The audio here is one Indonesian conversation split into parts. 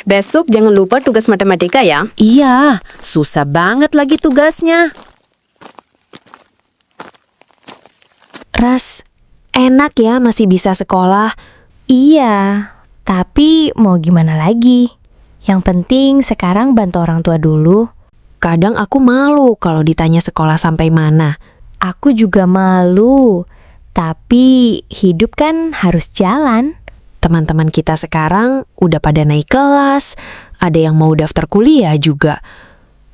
besok jangan lupa tugas matematika ya. Iya, susah banget lagi tugasnya. Ras, enak ya masih bisa sekolah. Iya, tapi mau gimana lagi? Yang penting sekarang bantu orang tua dulu. Kadang aku malu kalau ditanya sekolah sampai mana. Aku juga malu, tapi hidup kan harus jalan. Teman-teman kita sekarang udah pada naik kelas, ada yang mau daftar kuliah juga.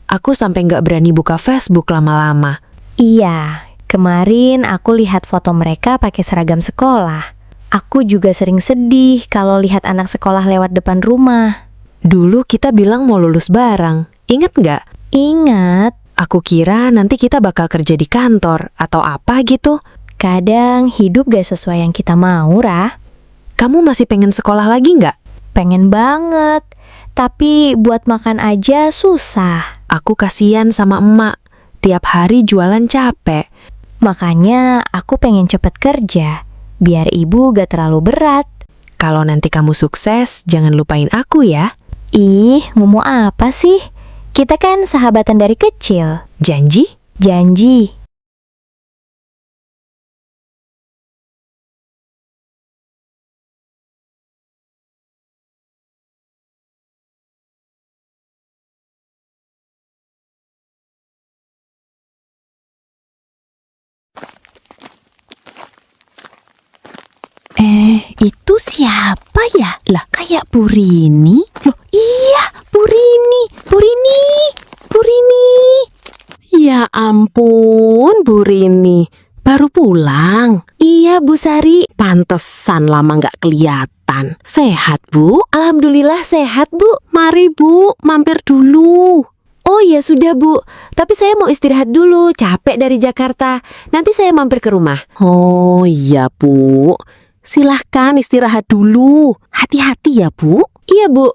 Aku sampai nggak berani buka Facebook lama-lama. Iya, kemarin aku lihat foto mereka pakai seragam sekolah. Aku juga sering sedih kalau lihat anak sekolah lewat depan rumah. Dulu kita bilang mau lulus bareng, inget nggak? Ingat, Aku kira nanti kita bakal kerja di kantor atau apa gitu. kadang hidup gak sesuai yang kita mau, Rah. Kamu masih pengen sekolah lagi nggak? Pengen banget, tapi buat makan aja susah. Aku kasihan sama emak, tiap hari jualan capek. Makanya aku pengen cepet kerja, biar ibu gak terlalu berat. Kalau nanti kamu sukses, jangan lupain aku ya. Ih, ngomong apa sih? Kita kan sahabatan dari kecil. Janji? Janji. Itu siapa ya? Lah, kayak Bu Rini. Loh, iya, Bu Rini. Bu Rini. Bu Rini. Ya ampun, Bu Rini. Baru pulang. Iya, Bu Sari. Pantesan lama nggak kelihatan. Sehat, Bu? Alhamdulillah sehat, Bu. Mari, Bu, mampir dulu. Oh ya sudah, Bu. Tapi saya mau istirahat dulu, capek dari Jakarta. Nanti saya mampir ke rumah. Oh iya, Bu. Silahkan istirahat dulu. Hati-hati ya, Bu. Iya, Bu.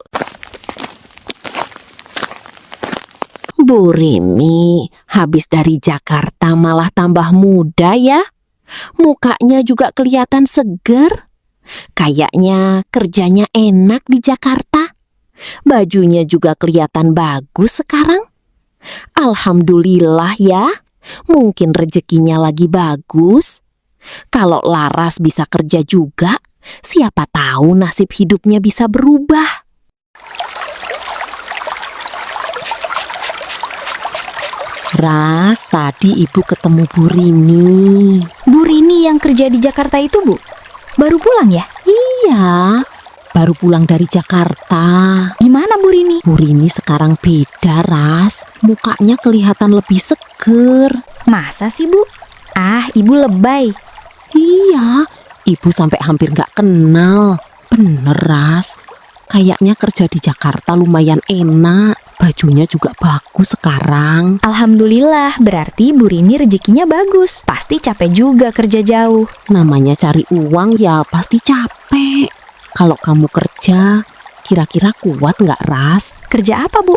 Bu Rini, habis dari Jakarta malah tambah muda ya. Mukanya juga kelihatan seger. Kayaknya kerjanya enak di Jakarta. Bajunya juga kelihatan bagus sekarang. Alhamdulillah ya. Mungkin rezekinya lagi bagus. Kalau Laras bisa kerja juga, siapa tahu nasib hidupnya bisa berubah. Ras, tadi ibu ketemu Bu Rini. Bu Rini yang kerja di Jakarta itu, Bu? Baru pulang ya? Iya, baru pulang dari Jakarta. Gimana Bu Rini? Bu Rini sekarang beda, Ras. Mukanya kelihatan lebih seger. Masa sih, Bu? Ah, Ibu lebay. Iya, ibu sampai hampir gak kenal. Bener, Ras. Kayaknya kerja di Jakarta lumayan enak. Bajunya juga bagus sekarang. Alhamdulillah, berarti Bu Rini rezekinya bagus. Pasti capek juga kerja jauh. Namanya cari uang ya pasti capek. Kalau kamu kerja, kira-kira kuat gak, Ras? Kerja apa, Bu?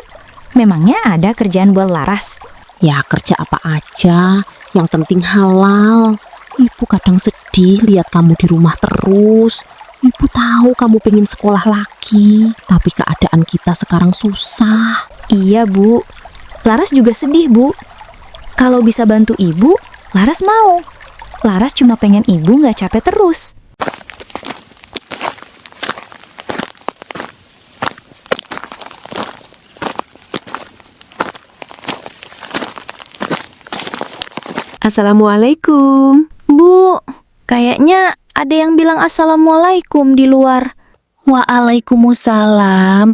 Memangnya ada kerjaan buat Laras? Ya kerja apa aja, yang penting halal. Ibu kadang sedih lihat kamu di rumah terus. Ibu tahu kamu pengen sekolah lagi, tapi keadaan kita sekarang susah. Iya, Bu. Laras juga sedih, Bu. Kalau bisa bantu Ibu, Laras mau. Laras cuma pengen Ibu nggak capek terus. Assalamualaikum. Bu, kayaknya ada yang bilang assalamualaikum di luar. Waalaikumsalam.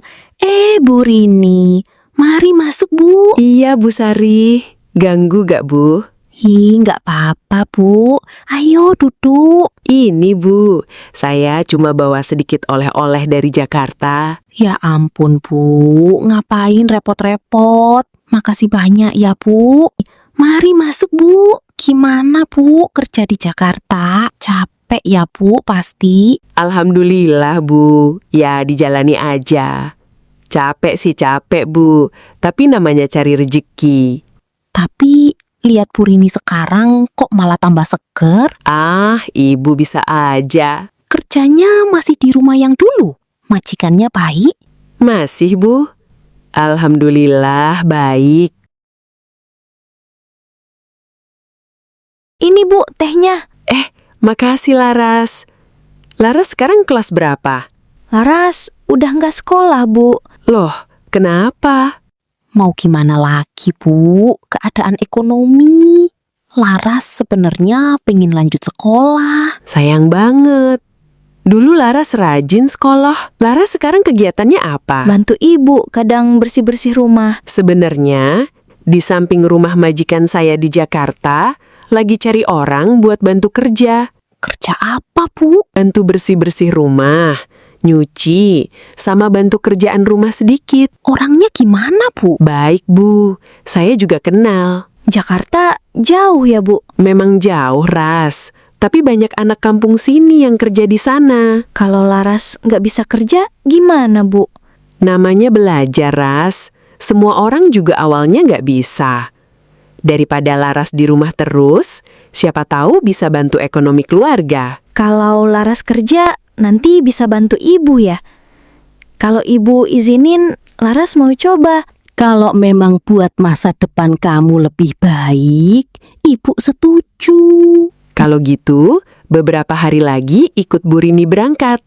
Bu Rini, mari masuk, Bu. Iya, Bu Sari. Ganggu gak, Bu? Nggak apa-apa, Bu. Ayo duduk. Ini, Bu. Saya cuma bawa sedikit oleh-oleh dari Jakarta. Ya ampun, Bu. Ngapain repot-repot? Makasih banyak ya, Bu. Mari masuk, Bu. Gimana, Bu, kerja di Jakarta? Capek ya, Bu, pasti. Alhamdulillah, Bu. Ya, dijalani aja. Capek sih capek, Bu. Tapi namanya cari rezeki. Tapi lihat Bu Rini sekarang kok malah tambah seger. Ah, Ibu bisa aja. Kerjanya masih di rumah yang dulu. Majikannya baik. Masih, Bu. Alhamdulillah, baik. Ini Bu, tehnya. Makasih, Laras. Laras sekarang kelas berapa? Laras udah nggak sekolah, Bu. Loh, kenapa? Mau gimana lagi, Bu? Keadaan ekonomi. Laras sebenarnya pengen lanjut sekolah. Sayang banget. Dulu Laras rajin sekolah. Laras sekarang kegiatannya apa? Bantu ibu kadang bersih-bersih rumah. Sebenarnya, di samping rumah majikan saya di Jakarta, lagi cari orang buat bantu kerja. Kerja apa, Bu? Bantu bersih-bersih rumah, nyuci, sama bantu kerjaan rumah sedikit. Orangnya gimana, Bu? Baik, Bu. Saya juga kenal. Jakarta jauh ya, Bu? Memang jauh, Ras. Tapi banyak anak kampung sini yang kerja di sana. Kalau Laras nggak bisa kerja, gimana, Bu? Namanya belajar, Ras. Semua orang juga awalnya nggak bisa. Daripada Laras di rumah terus, siapa tahu bisa bantu ekonomi keluarga. Kalau Laras kerja, nanti bisa bantu ibu ya? Kalau ibu izinin, Laras mau coba. Kalau memang buat masa depan kamu lebih baik, Ibu setuju. Kalau gitu, beberapa hari lagi ikut Bu Rini berangkat.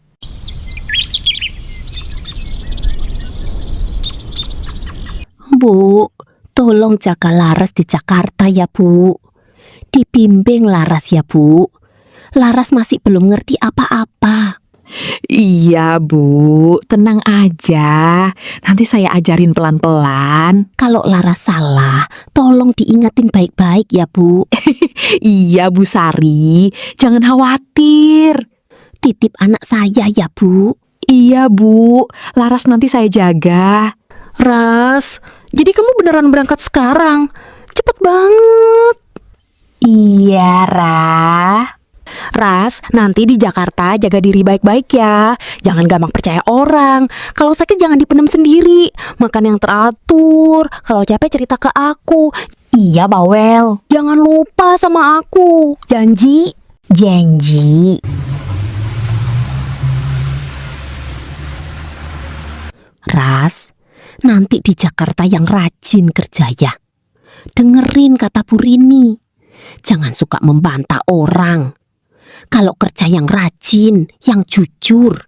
Bu, tolong jaga Laras di Jakarta ya, Bu. Dibimbing Laras ya, Bu. Laras masih belum ngerti apa-apa. Iya, Bu. Tenang aja. Nanti saya ajarin pelan-pelan. Kalau Laras salah, tolong diingatin baik-baik ya, Bu. Iya, Bu Sari. Jangan khawatir. Titip anak saya ya, Bu. Iya, Bu. Laras nanti saya jaga. Ras, jadi kamu beneran berangkat sekarang? Cepet banget. Iya, Ra. Ras, nanti di Jakarta jaga diri baik-baik ya. Jangan gampang percaya orang. Kalau sakit jangan dipendam sendiri. Makan yang teratur. Kalau capek cerita ke aku. Iya, Bawel. Jangan lupa sama aku. Janji. Janji. Ras, nanti di Jakarta yang rajin kerja ya. Dengerin kata Bu Rini. Jangan suka membantah orang. Kalau kerja yang rajin, yang jujur.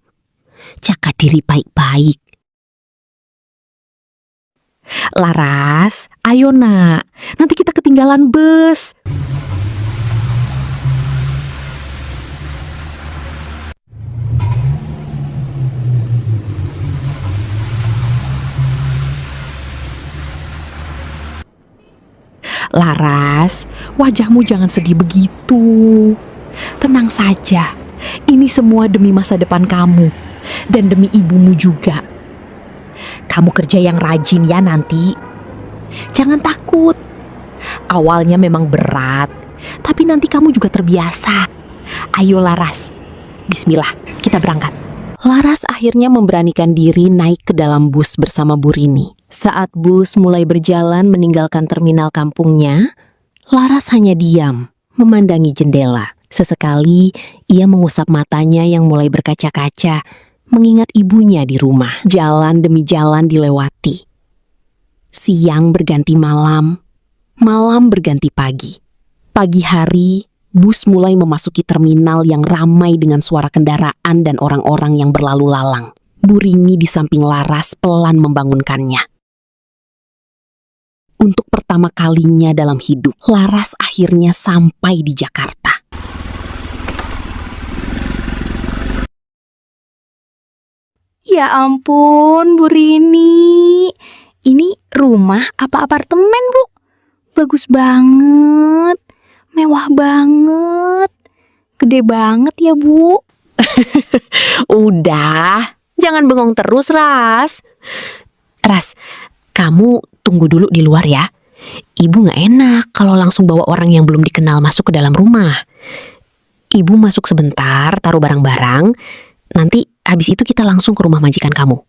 Jaga diri baik-baik. Laras, ayo nak. Nanti kita ketinggalan bus. Laras, wajahmu jangan sedih begitu. Tenang saja, ini semua demi masa depan kamu dan demi ibumu juga. Kamu kerja yang rajin ya nanti. Jangan takut. Awalnya memang berat, tapi nanti kamu juga terbiasa. Ayo Laras, bismillah, kita berangkat. Laras akhirnya memberanikan diri naik ke dalam bus bersama Bu Rini. Saat bus mulai berjalan meninggalkan terminal kampungnya, Laras hanya diam, memandangi jendela. Sesekali ia mengusap matanya yang mulai berkaca-kaca, mengingat ibunya di rumah. Jalan demi jalan dilewati. Siang berganti malam, malam berganti pagi. Pagi hari, bus mulai memasuki terminal yang ramai dengan suara kendaraan dan orang-orang yang berlalu lalang. Bu Rini di samping Laras pelan membangunkannya. Untuk pertama kalinya dalam hidup, Laras akhirnya sampai di Jakarta. Ya ampun, Bu Rini. Ini rumah apa apartemen, Bu? Bagus banget. Mewah banget. Gede banget ya, Bu. Udah, jangan bengong terus, Ras. Ras, kamu tunggu dulu di luar ya. Ibu gak enak kalau langsung bawa orang yang belum dikenal masuk ke dalam rumah. Ibu masuk sebentar, taruh barang-barang. Nanti habis itu kita langsung ke rumah majikan kamu.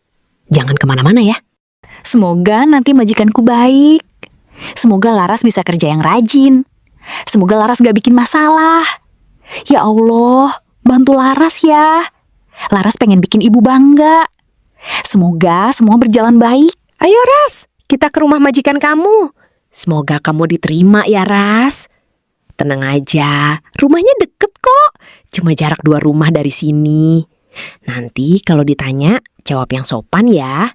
Jangan kemana-mana ya. Semoga nanti majikanku baik. Semoga Laras bisa kerja yang rajin. Semoga Laras gak bikin masalah. Ya Allah, bantu Laras ya. Laras pengen bikin ibu bangga. Semoga semua berjalan baik. Ayo Ras, kita ke rumah majikan kamu. Semoga kamu diterima ya, Ras. Tenang aja, rumahnya deket kok. Cuma jarak 2 rumah dari sini. Nanti kalau ditanya, jawab yang sopan ya.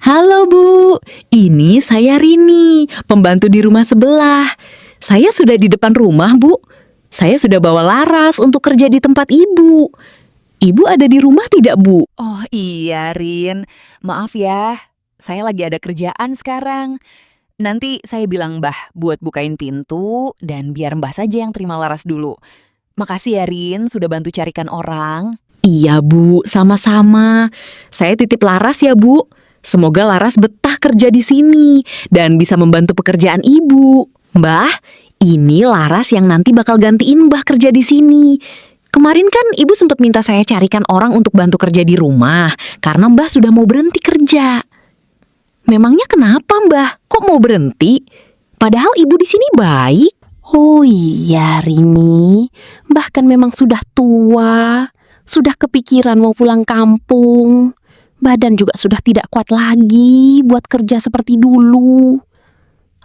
Halo Bu, ini saya Rini, pembantu di rumah sebelah. Saya sudah di depan rumah Bu. Saya sudah bawa Laras untuk kerja di tempat Ibu. Ibu ada di rumah tidak Bu? Oh iya Rin, maaf ya, saya lagi ada kerjaan sekarang. Nanti saya bilang Mbah buat bukain pintu dan biar Mbah saja yang terima Laras dulu. Makasih ya Rin, sudah bantu carikan orang. Iya Bu, sama-sama. Saya titip Laras ya Bu. Semoga Laras betah kerja di sini dan bisa membantu pekerjaan Ibu. Mbah, ini Laras yang nanti bakal gantiin Mbah kerja di sini. Kemarin kan Ibu sempat minta saya carikan orang untuk bantu kerja di rumah karena Mbah sudah mau berhenti kerja. Memangnya kenapa Mbah? Kok mau berhenti? Padahal Ibu di sini baik. Oh iya, Rini. Mbah kan memang sudah tua. Sudah kepikiran mau pulang kampung. Badan juga sudah tidak kuat lagi buat kerja seperti dulu.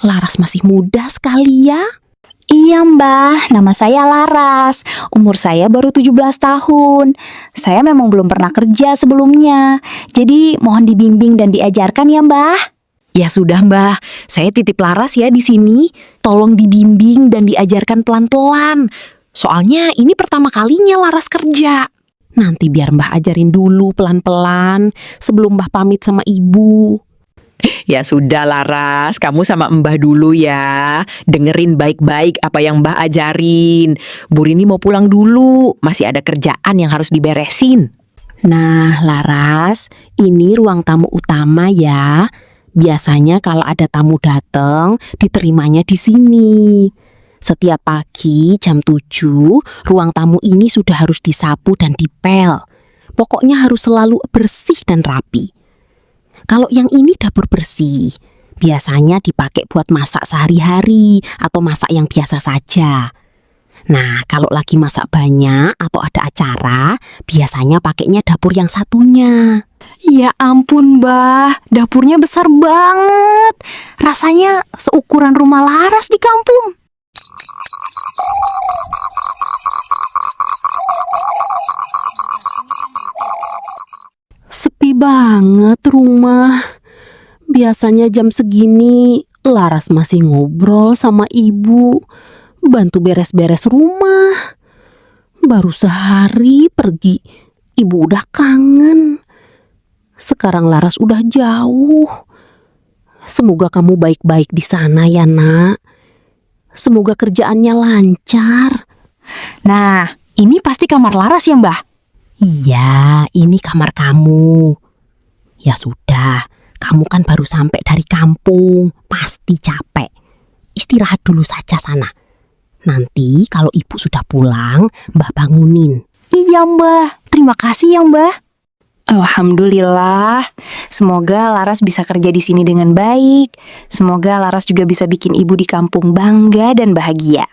Laras masih muda sekali ya. Iya Mbah, nama saya Laras. Umur saya baru 17 tahun. Saya memang belum pernah kerja sebelumnya. Jadi mohon dibimbing dan diajarkan ya Mbah. Ya sudah Mbah, saya titip Laras ya di sini. Tolong dibimbing dan diajarkan pelan-pelan. Soalnya ini pertama kalinya Laras kerja. Nanti biar Mbah ajarin dulu pelan-pelan sebelum Mbah pamit sama Ibu. Ya sudah Laras, kamu sama Mbah dulu ya. Dengerin baik-baik apa yang Mbah ajarin. Bu Rini mau pulang dulu, masih ada kerjaan yang harus diberesin. Nah, Laras, ini ruang tamu utama ya. Biasanya kalau ada tamu datang, diterimanya di sini. Setiap pagi jam 7, ruang tamu ini sudah harus disapu dan dipel. Pokoknya harus selalu bersih dan rapi. Kalau yang ini dapur bersih, biasanya dipakai buat masak sehari-hari atau masak yang biasa saja. Nah, kalau lagi masak banyak atau ada acara, biasanya pakainya dapur yang satunya. Ya ampun Mbah, dapurnya besar banget. Rasanya seukuran rumah Laras di kampung. Sepi banget rumah. Biasanya jam segini Laras masih ngobrol sama Ibu, bantu beres-beres rumah. Baru sehari pergi, Ibu udah kangen. Sekarang Laras udah jauh. Semoga kamu baik-baik di sana ya Nak. Semoga kerjaannya lancar. Nah, ini pasti kamar Laras ya Mbah? Iya, ini kamar kamu. Ya sudah, kamu kan baru sampai dari kampung, pasti capek. Istirahat dulu saja sana. Nanti kalau Ibu sudah pulang, Mbah bangunin. Iya Mbah, terima kasih ya Mbah. Alhamdulillah, semoga Laras bisa kerja di sini dengan baik. Semoga Laras juga bisa bikin ibu di kampung bangga dan bahagia.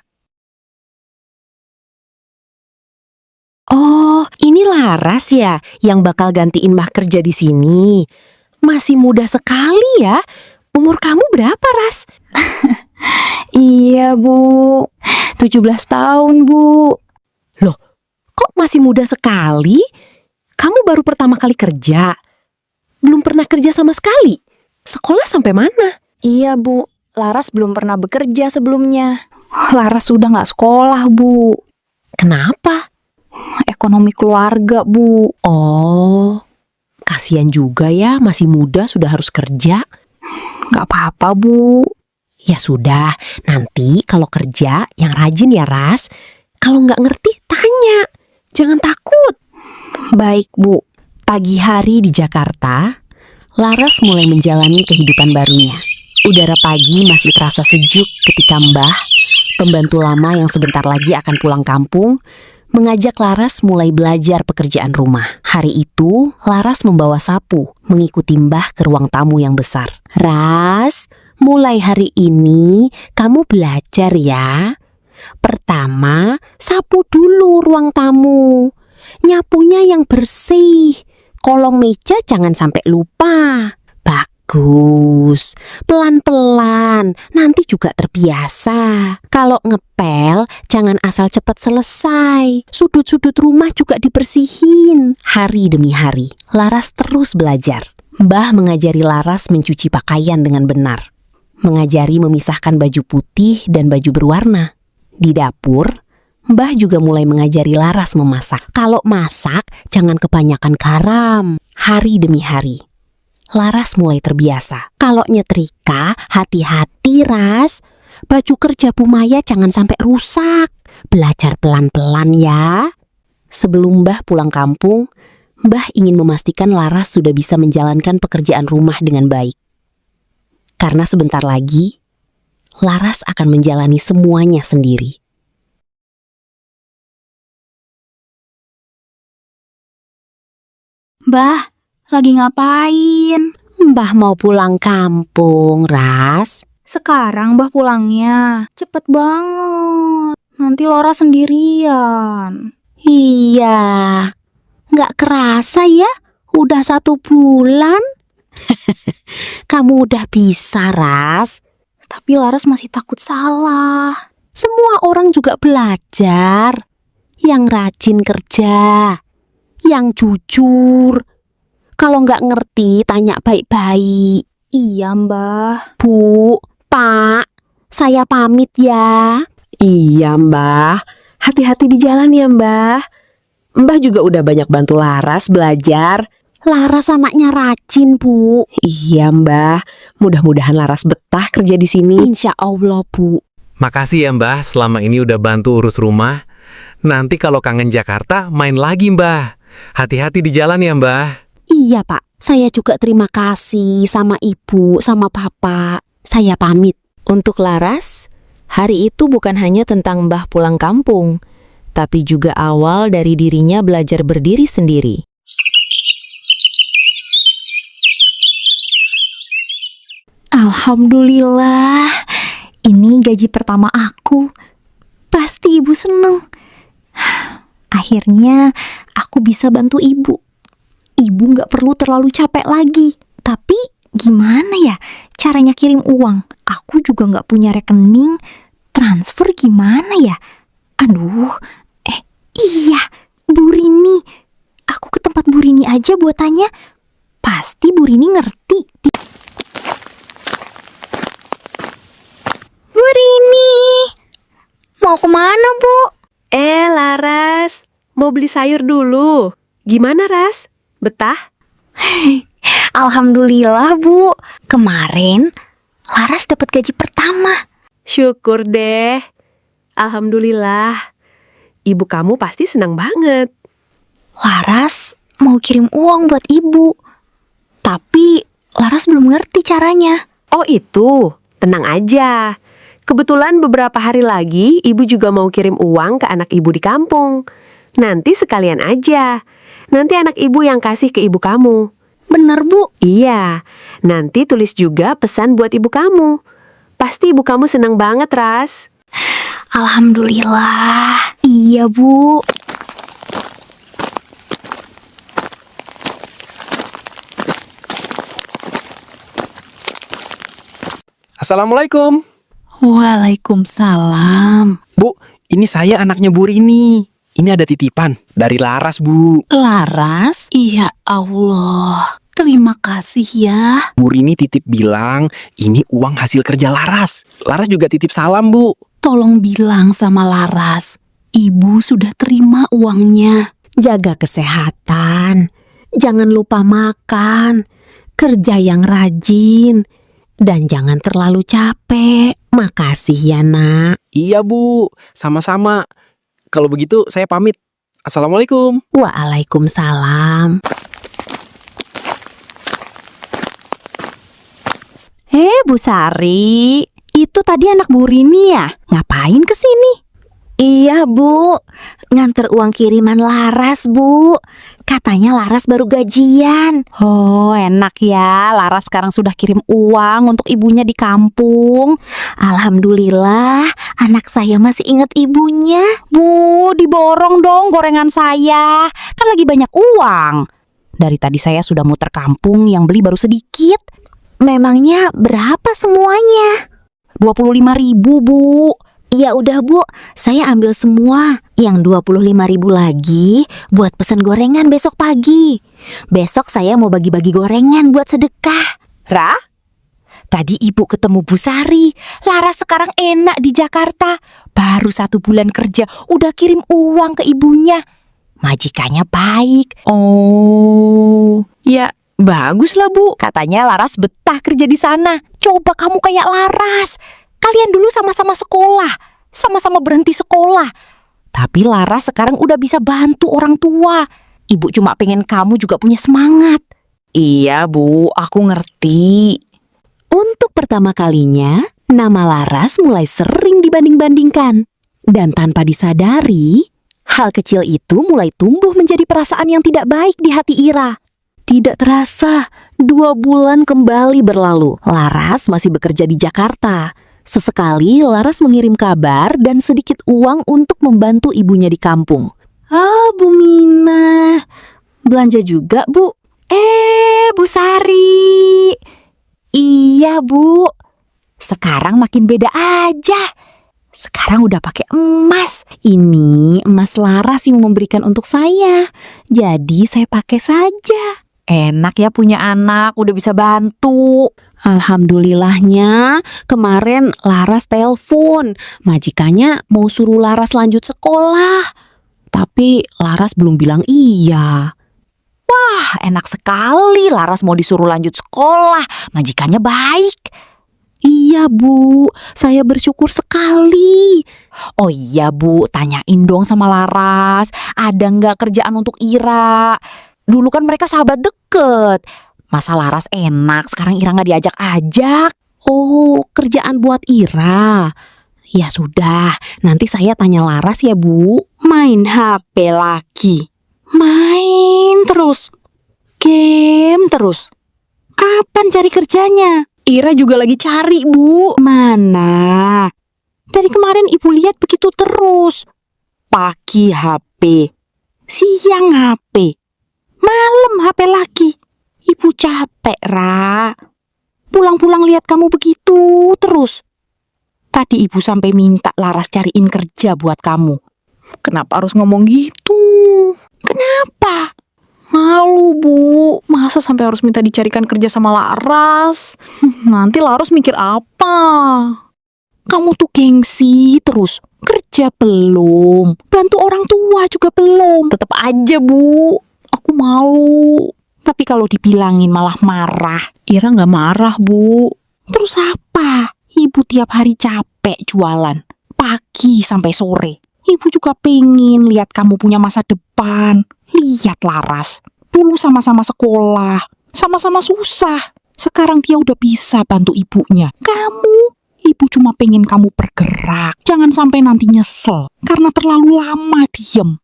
Oh, ini Laras ya yang bakal gantiin Mbah kerja di sini. Masih muda sekali ya. Umur kamu berapa, Ras? Iya Bu, 17 tahun Bu. Loh, kok masih muda sekali? Kamu baru pertama kali kerja. Belum pernah kerja sama sekali. Sekolah sampai mana? Iya Bu, Laras belum pernah bekerja sebelumnya. Laras sudah gak sekolah Bu. Kenapa? Ekonomi keluarga Bu. Oh, kasihan juga ya, masih muda sudah harus kerja. Gak apa-apa Bu. Ya sudah, nanti kalau kerja yang rajin ya Ras. Kalau nggak ngerti, tanya. Jangan takut. Baik Bu. Pagi hari di Jakarta, Laras mulai menjalani kehidupan barunya. Udara pagi masih terasa sejuk ketika Mbah, pembantu lama yang sebentar lagi akan pulang kampung, mengajak Laras mulai belajar pekerjaan rumah. Hari itu, Laras membawa sapu, mengikuti Mbah ke ruang tamu yang besar. Ras, Mulai hari ini kamu belajar ya. Pertama, sapu dulu ruang tamu. Nyapunya yang bersih. Kolong meja jangan sampai lupa. Bagus. Pelan-pelan, nanti juga terbiasa. Kalau ngepel, jangan asal cepat selesai. Sudut-sudut rumah juga dibersihin. Hari demi hari, Laras terus belajar. Mbah mengajari Laras mencuci pakaian dengan benar. Mengajari memisahkan baju putih dan baju berwarna. Di dapur, Mbah juga mulai mengajari Laras memasak. Kalau masak, jangan kebanyakan garam. Hari demi hari, Laras mulai terbiasa. Kalau nyetrika, hati-hati Ras. Baju kerja Bu Maya jangan sampai rusak. Belajar pelan-pelan ya. Sebelum Mbah pulang kampung, Mbah ingin memastikan Laras sudah bisa menjalankan pekerjaan rumah dengan baik. Karena sebentar lagi, Laras akan menjalani semuanya sendiri. Mbah, lagi ngapain? Mbah mau pulang kampung, Ras. Sekarang Mbah pulangnya. Cepet banget. Nanti Laura sendirian. Iya, nggak kerasa ya, udah 1 bulan. Kamu udah bisa, Ras. Tapi Laras masih takut salah. Semua orang juga belajar. Yang rajin kerja, yang jujur. Kalau nggak ngerti, tanya baik-baik. Iya, Mbah. Bu, Pak, saya pamit ya. Iya Mbah, hati-hati di jalan ya Mbah. Mbah juga udah banyak bantu Laras belajar. Laras anaknya rajin, Bu. Iya Mbah, mudah-mudahan Laras betah kerja di sini. Insya Allah, Bu. Makasih ya Mbah, selama ini udah bantu urus rumah. Nanti kalau kangen Jakarta, main lagi Mbah. Hati-hati di jalan ya Mbah. Iya, Pak. Saya juga terima kasih sama Ibu, sama Bapak. Saya pamit. Untuk Laras, hari itu bukan hanya tentang Mbah pulang kampung, tapi juga awal dari dirinya belajar berdiri sendiri. Alhamdulillah, ini gaji pertama aku. Pasti ibu seneng. Akhirnya aku bisa bantu ibu. Ibu gak perlu terlalu capek lagi. Tapi gimana ya caranya kirim uang? Aku juga gak punya rekening. Transfer gimana ya? Aduh, iya, Bu Rini. Aku ke tempat Bu Rini aja buat tanya. Pasti Bu Rini ngerti. Bu Rini, mau kemana Bu? Laras, mau beli sayur dulu. Gimana, Ras? Betah? Alhamdulillah Bu, kemarin Laras dapat gaji pertama. Syukur deh. Alhamdulillah. Ibu kamu pasti senang banget. Laras mau kirim uang buat ibu. Tapi Laras belum ngerti caranya. Oh itu, tenang aja. Kebetulan beberapa hari lagi ibu juga mau kirim uang ke anak ibu di kampung. Nanti sekalian aja. Nanti anak ibu yang kasih ke ibu kamu. Bener Bu? Iya, nanti tulis juga pesan buat ibu kamu. Pasti ibu kamu senang banget, Ras. Alhamdulillah. Iya Bu. Assalamualaikum. Waalaikumsalam. Bu, ini saya anaknya Bu Rini. Ini ada titipan dari Laras, Bu. Laras? Ya Allah. Terima kasih ya. Bu Rini titip bilang ini uang hasil kerja Laras. Laras juga titip salam, Bu. Tolong bilang sama Laras, Ibu sudah terima uangnya. Jaga kesehatan. Jangan lupa makan. Kerja yang rajin. Dan jangan terlalu capek. Makasih ya, Nak. Iya, Bu. Sama-sama. Kalau begitu saya pamit. Assalamualaikum. Waalaikumsalam. Bu Sari, itu tadi anak Bu Rini ya? Ngapain kesini? Iya, Bu. Nganter uang kiriman Laras, Bu. Katanya Laras baru gajian. Oh, enak ya. Laras sekarang sudah kirim uang untuk ibunya di kampung. Alhamdulillah, anak saya masih ingat ibunya. Bu, diborong dong gorengan saya. Kan lagi banyak uang. Dari tadi saya sudah muter kampung, yang beli baru sedikit. Memangnya berapa semuanya? 25.000, Bu. Ya udah, Bu, saya ambil semua. Yang 25.000 lagi buat pesen gorengan besok pagi. Besok saya mau bagi-bagi gorengan buat sedekah. Ra? Tadi ibu ketemu Bu Sari. Laras sekarang enak di Jakarta. Baru 1 bulan kerja udah kirim uang ke ibunya. Majikannya baik. Oh, ya bagus lah Bu. Katanya Laras betah kerja di sana. Coba kamu kayak Laras. Kalian dulu sama-sama sekolah, sama-sama berhenti sekolah. Tapi Laras sekarang udah bisa bantu orang tua. Ibu cuma pengen kamu juga punya semangat. Iya Bu, aku ngerti. Untuk pertama kalinya, nama Laras mulai sering dibanding-bandingkan. Dan tanpa disadari, hal kecil itu mulai tumbuh menjadi perasaan yang tidak baik di hati Ira. Tidak terasa, 2 bulan kembali berlalu. Laras masih bekerja di Jakarta. Sesekali Laras mengirim kabar dan sedikit uang untuk membantu ibunya di kampung. Ah, Bu Mina, belanja juga, Bu? Bu Sari. Iya, Bu. Sekarang makin beda aja. Sekarang udah pakai emas. Ini emas Laras yang memberikan untuk saya. Jadi saya pakai saja. Enak ya punya anak, udah bisa bantu. Alhamdulillahnya, kemarin Laras telepon. Majikannya mau suruh Laras lanjut sekolah. Tapi Laras belum bilang iya. Wah, enak sekali. Laras mau disuruh lanjut sekolah. Majikannya baik. Iya, Bu. Saya bersyukur sekali. Oh iya, Bu. Tanyain dong sama Laras. Ada nggak kerjaan untuk Ira? Dulu kan mereka sahabat deket. Masa Laras enak, sekarang Ira nggak diajak-ajak. Oh, kerjaan buat Ira. Ya sudah, nanti saya tanya Laras ya, Bu. Main HP lagi. Main terus. Game terus. Kapan cari kerjanya? Ira juga lagi cari, Bu. Mana? Dari kemarin Ibu lihat begitu terus. Pagi HP, siang HP, malam HP lagi. Ibu capek, Ra. Pulang-pulang lihat kamu begitu terus. Tadi Ibu sampai minta Laras cariin kerja buat kamu. Kenapa harus ngomong gitu? Kenapa? Malu, Bu. Masa sampai harus minta dicarikan kerja sama Laras? Nanti Laras mikir apa? Kamu tuh gengsi terus. Kerja belum, bantu orang tua juga belum. Tetap aja, Bu. Aku malu. Tapi kalau dibilangin malah marah. Ira nggak marah, Bu. Terus apa? Ibu tiap hari capek jualan. Pagi sampai sore. Ibu juga pengen lihat kamu punya masa depan. Lihat Laras. Dulu sama-sama sekolah. Sama-sama susah. Sekarang dia udah bisa bantu ibunya. Kamu, ibu cuma pengen kamu bergerak. Jangan sampai nanti nyesel. Karena terlalu lama diem.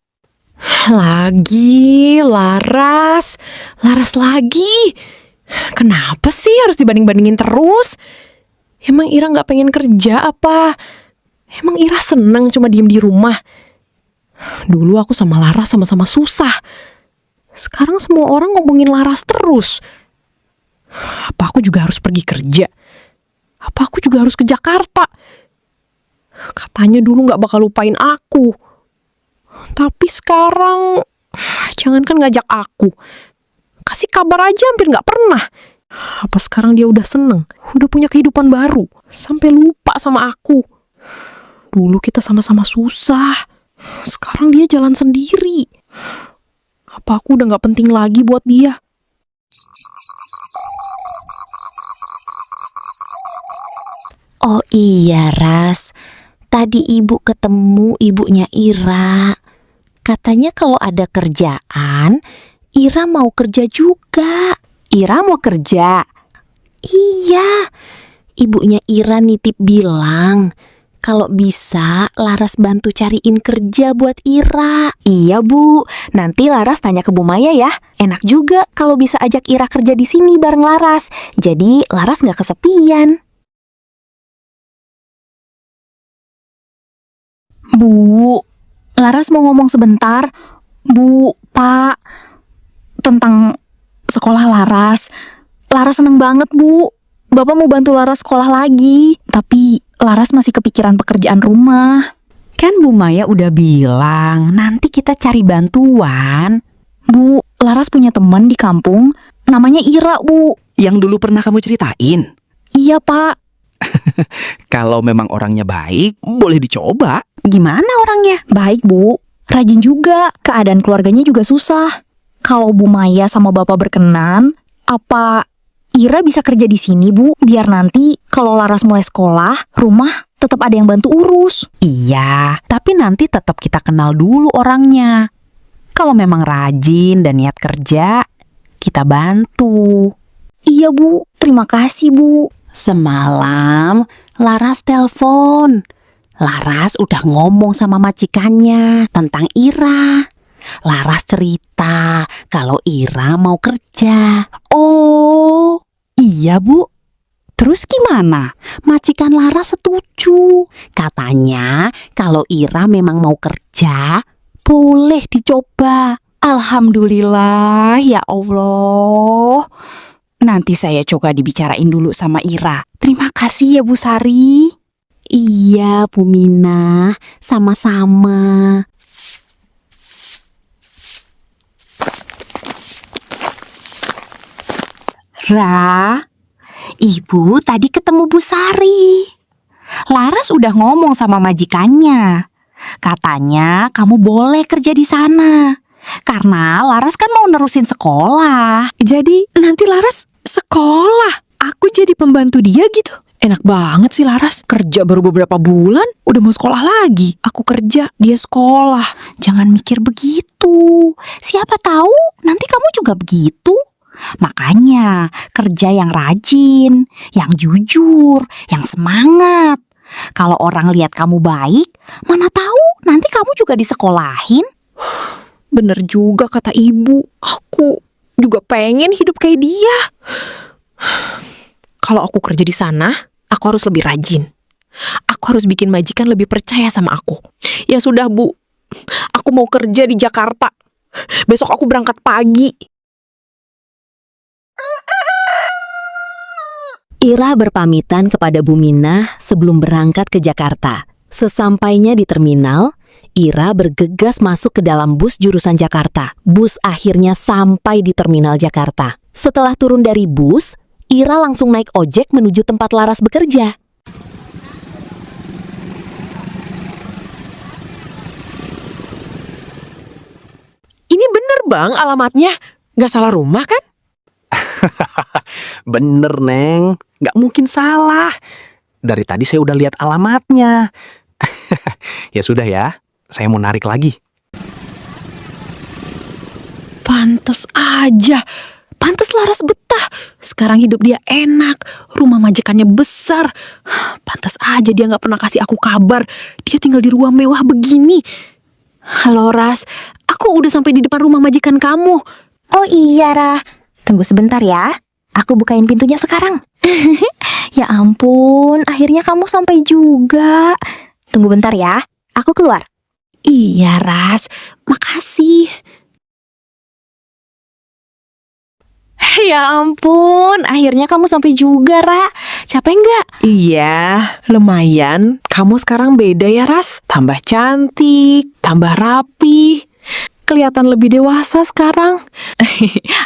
Lagi, Laras lagi. Kenapa sih harus dibanding-bandingin terus? Emang Ira nggak pengen kerja apa? Emang Ira seneng cuma diem di rumah? Dulu aku sama Laras sama-sama susah. Sekarang semua orang ngomongin Laras terus. Apa aku juga harus pergi kerja? Apa aku juga harus ke Jakarta? Katanya dulu gak bakal lupain aku. Tapi sekarang, jangankan ngajak aku, kasih kabar aja hampir gak pernah. Apa sekarang dia udah seneng? Udah punya kehidupan baru? Sampai lupa sama aku. Dulu kita sama-sama susah. Sekarang dia jalan sendiri. Apa aku udah gak penting lagi buat dia? Oh iya, Ras. Tadi ibu ketemu ibunya Ira. Katanya kalau ada kerjaan, Ira mau kerja juga. Ira mau kerja? Iya. Ibunya Ira nitip bilang, Kalau bisa, Laras bantu cariin kerja buat Ira. Iya Bu, nanti Laras tanya ke Bu Maya ya. Enak juga kalau bisa ajak Ira kerja di sini bareng Laras. Jadi Laras nggak kesepian. Bu, Laras mau ngomong sebentar. Bu, Pak, tentang sekolah Laras. Laras seneng banget Bu. Bapak mau bantu Laras sekolah lagi. Tapi Laras masih kepikiran pekerjaan rumah. Kan Bu Maya udah bilang, nanti kita cari bantuan. Bu, Laras punya teman di kampung. Namanya Ira, Bu. Yang dulu pernah kamu ceritain. Iya, Pak. Kalau memang orangnya baik, boleh dicoba. Gimana orangnya? Baik, Bu. Rajin juga. Keadaan keluarganya juga susah. Kalau Bu Maya sama Bapak berkenan, apa Ira bisa kerja di sini, Bu? Biar nanti kalau Laras mulai sekolah, rumah tetap ada yang bantu urus. Iya, tapi nanti tetap kita kenal dulu orangnya. Kalau memang rajin dan niat kerja, kita bantu. Iya, Bu. Terima kasih, Bu. Semalam Laras telepon. Laras udah ngomong sama majikannya tentang Ira. Laras cerita kalau Ira mau kerja. Oh, iya Bu. Terus gimana? Majikan Laras setuju. Katanya kalau Ira memang mau kerja, boleh dicoba. Alhamdulillah, ya Allah. Nanti saya coba dibicarain dulu sama Ira. Terima kasih ya Bu Sari. Iya Bu Mina, sama-sama. Ra, Ibu tadi ketemu Bu Sari. Laras udah ngomong sama majikannya. Katanya kamu boleh kerja di sana. Karena Laras kan mau nerusin sekolah. Jadi nanti Laras sekolah. Aku jadi pembantu dia gitu. Enak banget sih Laras. Kerja baru beberapa bulan, udah mau sekolah lagi. Aku kerja, dia sekolah. Jangan mikir begitu. Siapa tahu nanti kamu juga begitu. Makanya kerja yang rajin, yang jujur, yang semangat. Kalau orang lihat kamu baik, mana tahu nanti kamu juga disekolahin. Bener juga kata ibu. Aku juga pengen hidup kayak dia. Kalau aku kerja di sana, aku harus lebih rajin. Aku harus bikin majikan lebih percaya sama aku. Ya sudah Bu, aku mau kerja di Jakarta. Besok aku berangkat pagi. Ira berpamitan kepada Bu Minah sebelum berangkat ke Jakarta. Sesampainya di terminal, Ira bergegas masuk ke dalam bus jurusan Jakarta. Bus akhirnya sampai di terminal Jakarta. Setelah turun dari bus, Ira langsung naik ojek menuju tempat Laras bekerja. Ini bener Bang alamatnya. Gak salah rumah kan? Bener, Neng. Nggak mungkin salah. Dari tadi saya udah lihat alamatnya. Ya sudah ya, saya mau narik lagi. Pantes aja. Pantes Laras betah. Sekarang hidup dia enak. Rumah majikannya besar. Pantes aja dia gak pernah kasih aku kabar. Dia tinggal di rumah mewah begini. Halo Ras, aku udah sampai di depan rumah majikan kamu. Oh iya, Ra. Tunggu sebentar ya. Aku bukain pintunya sekarang. Ya ampun, akhirnya kamu sampai juga. Tunggu bentar ya, aku keluar. Iya Ras, makasih. Ya ampun, akhirnya kamu sampai juga, Ra. Capek nggak? Iya, lumayan. Kamu sekarang beda ya Ras. Tambah cantik, tambah rapi. Kelihatan lebih dewasa sekarang.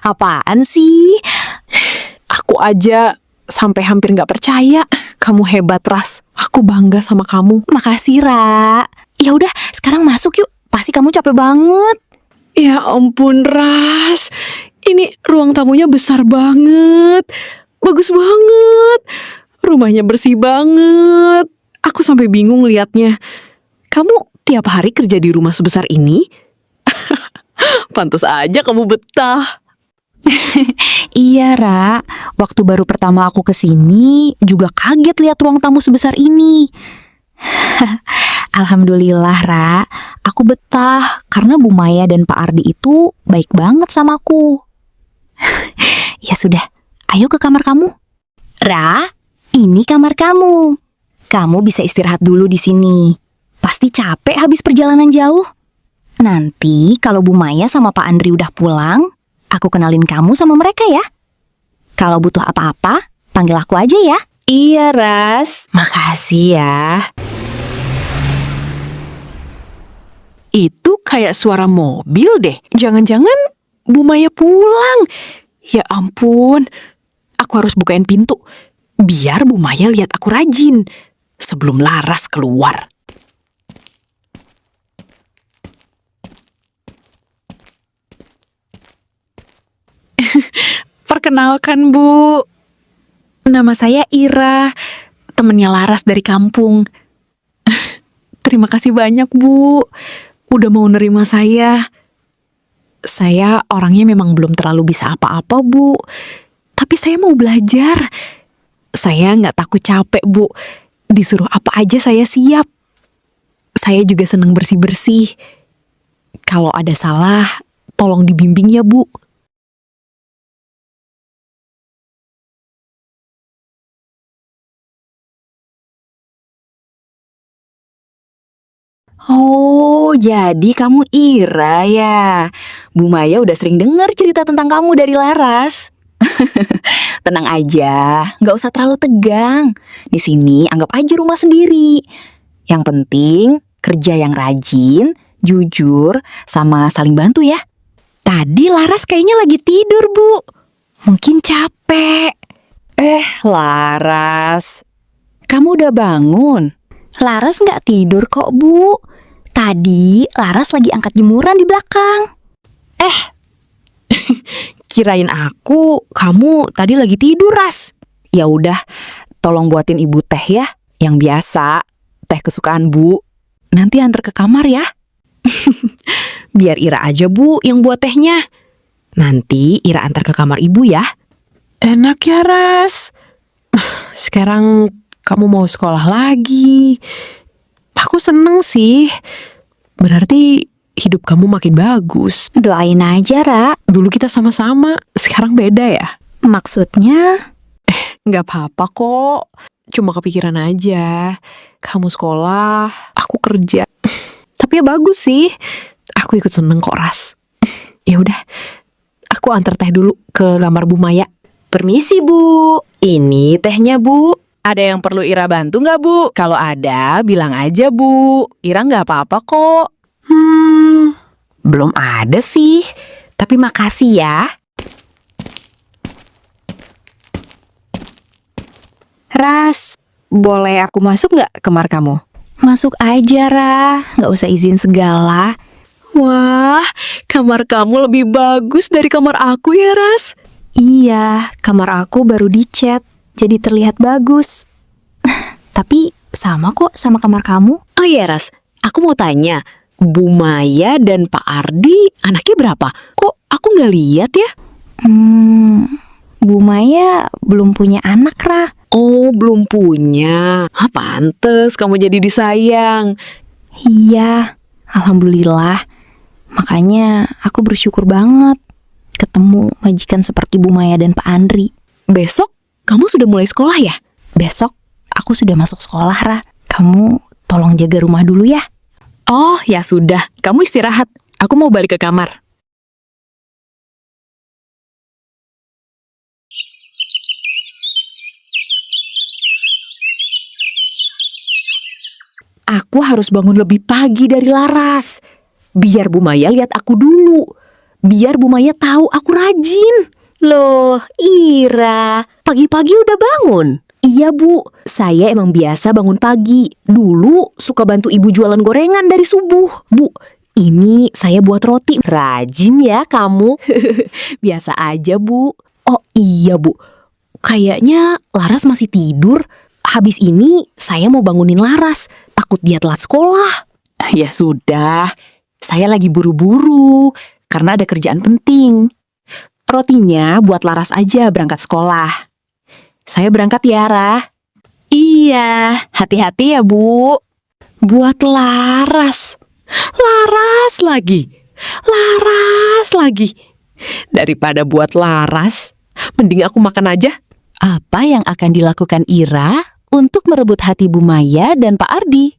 Apaan sih? Aku aja sampai hampir gak percaya. Kamu hebat Ras. Aku bangga sama kamu. Makasih, Ra. Ya udah, sekarang masuk yuk. Pasti kamu capek banget. Ya ampun Ras. Ini ruang tamunya besar banget. Bagus banget. Rumahnya bersih banget. Aku sampai bingung liatnya. Kamu tiap hari kerja di rumah sebesar ini? Pantes aja kamu betah. Iya, Ra. Waktu baru pertama aku kesini juga kaget lihat ruang tamu sebesar ini. Alhamdulillah, Ra. Aku betah karena Bu Maya dan Pak Ardi itu baik banget sama aku. Ya sudah, ayo ke kamar kamu. Ra, ini kamar kamu. Kamu bisa istirahat dulu di sini. Pasti capek habis perjalanan jauh. Nanti kalau Bu Maya sama Pak Andri udah pulang, aku kenalin kamu sama mereka ya. Kalau butuh apa-apa, panggil aku aja ya. Iya, Ras. Makasih ya. Itu kayak suara mobil deh. Jangan-jangan Bu Maya pulang. Ya ampun. Aku harus bukain pintu. Biar Bu Maya lihat aku rajin. Sebelum Laras keluar. Perkenalkan Bu. Nama saya Ira. Temennya Laras dari kampung. Terima kasih banyak Bu. Udah mau nerima saya. Saya orangnya memang belum terlalu bisa apa-apa, Bu. Tapi saya mau belajar. Saya nggak takut capek, Bu. Disuruh apa aja saya siap. Saya juga senang bersih-bersih. Kalau ada salah, tolong dibimbing ya, Bu. Oh, jadi kamu Ira ya. Bu Maya udah sering dengar cerita tentang kamu dari Laras. Tenang aja, nggak usah terlalu tegang. Di sini anggap aja rumah sendiri. Yang penting kerja yang rajin, jujur, sama saling bantu ya. Tadi Laras kayaknya lagi tidur, Bu. Mungkin capek. Laras, kamu udah bangun? Laras nggak tidur kok, Bu. Tadi Laras lagi angkat jemuran di belakang. Kirain aku, kamu tadi lagi tidur, Ras. Ya udah, tolong buatin ibu teh ya. Yang biasa, teh kesukaan Bu. Nanti antar ke kamar ya. Biar Ira aja, Bu, yang buat tehnya. Nanti Ira antar ke kamar ibu ya. Enak ya, Ras. Sekarang kamu mau sekolah lagi. Aku seneng sih. Berarti hidup kamu makin bagus. Doain aja, Ra. Dulu kita sama-sama, sekarang beda ya? Maksudnya? Nggak apa-apa kok. Cuma kepikiran aja. Kamu sekolah, aku kerja. Tapi ya bagus sih. Aku ikut seneng kok, Ras. Ya udah, aku antar teh dulu ke kamar Bu Maya. Permisi, Bu. Ini tehnya, Bu. Ada yang perlu Ira bantu nggak, Bu? Kalau ada, bilang aja, Bu. Ira nggak apa-apa kok. Belum ada sih. Tapi makasih ya. Ras, boleh aku masuk nggak ke kamar kamu? Masuk aja, Ra. Nggak usah izin segala. Wah, kamar kamu lebih bagus dari kamar aku ya, Ras. Iya, kamar aku baru dicat, jadi terlihat bagus. Tapi sama kok sama kamar kamu. Oh iya, Ras. Aku mau tanya. Bu Maya dan Pak Ardi anaknya berapa? Kok aku nggak lihat ya? Bu Maya belum punya anak, Ra. Oh, belum punya. Pantes kamu jadi disayang. Iya, alhamdulillah. Makanya aku bersyukur banget ketemu majikan seperti Bu Maya dan Pak Andri. Besok kamu sudah mulai sekolah ya? Besok aku sudah masuk sekolah, Ra. Kamu tolong jaga rumah dulu ya. Oh, ya sudah. Kamu istirahat. Aku mau balik ke kamar. Aku harus bangun lebih pagi dari Laras. Biar Bu Maya lihat aku dulu. Biar Bu Maya tahu aku rajin. Loh, Ira, pagi-pagi udah bangun? Iya, Bu. Saya emang biasa bangun pagi. Dulu suka bantu ibu jualan gorengan dari subuh. Bu, ini saya buat roti. Rajin ya kamu. Biasa aja, Bu. Oh iya, Bu. Kayaknya Laras masih tidur. Habis ini saya mau bangunin Laras. Takut dia telat sekolah. Ya sudah, saya lagi buru-buru karena ada kerjaan penting. Rotinya buat Laras aja berangkat sekolah. Saya berangkat ya, Ra. Iya, hati-hati ya, Bu. buat Laras. Laras lagi. Laras lagi. Daripada buat Laras, mending aku makan aja. Apa yang akan dilakukan Ira untuk merebut hati Bu Maya dan Pak Ardi?